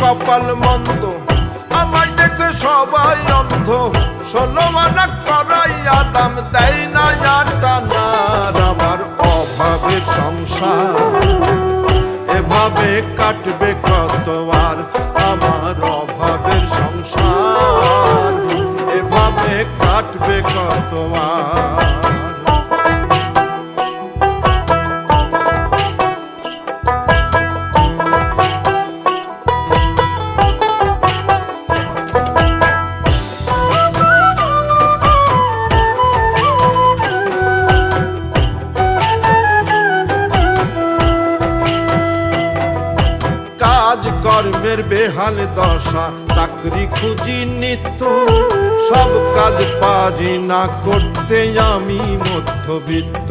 কপাল মন্দ, আমায় দেখে সবাই অন্ধ। 16 আনা করাইয়া দাম দেয় না আটানার। আমার অভাবের সংসার এভাবে কাটবে কত আর, আমার অভাবের সংসার এভাবে কাটবে কত আর। কর্মের বেহাল দশা, চাকরি খুঁজি নিত্য, সব কাজ পারি না করতে আমি মধ্যবিত্ত।